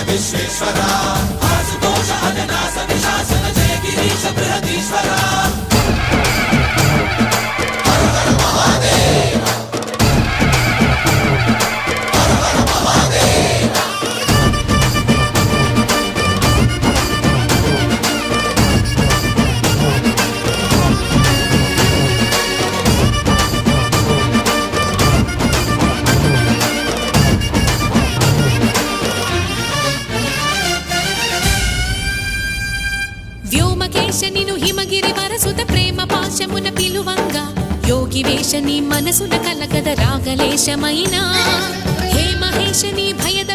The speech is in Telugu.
విశ్వేశ్వరా ఆశుతోష అజనాస విశాసన జయ గిరీశ బృహదీశ్వరా హర హర మహాదేవ హర హర మహాదేవ వ్యోమకేశనిను హిమగిరి వరసుత ప్రేమ పాశమున పిలువంగా యోగి వేషని మనసున కలకద రాగలేశమైనా హే మహేశని భయద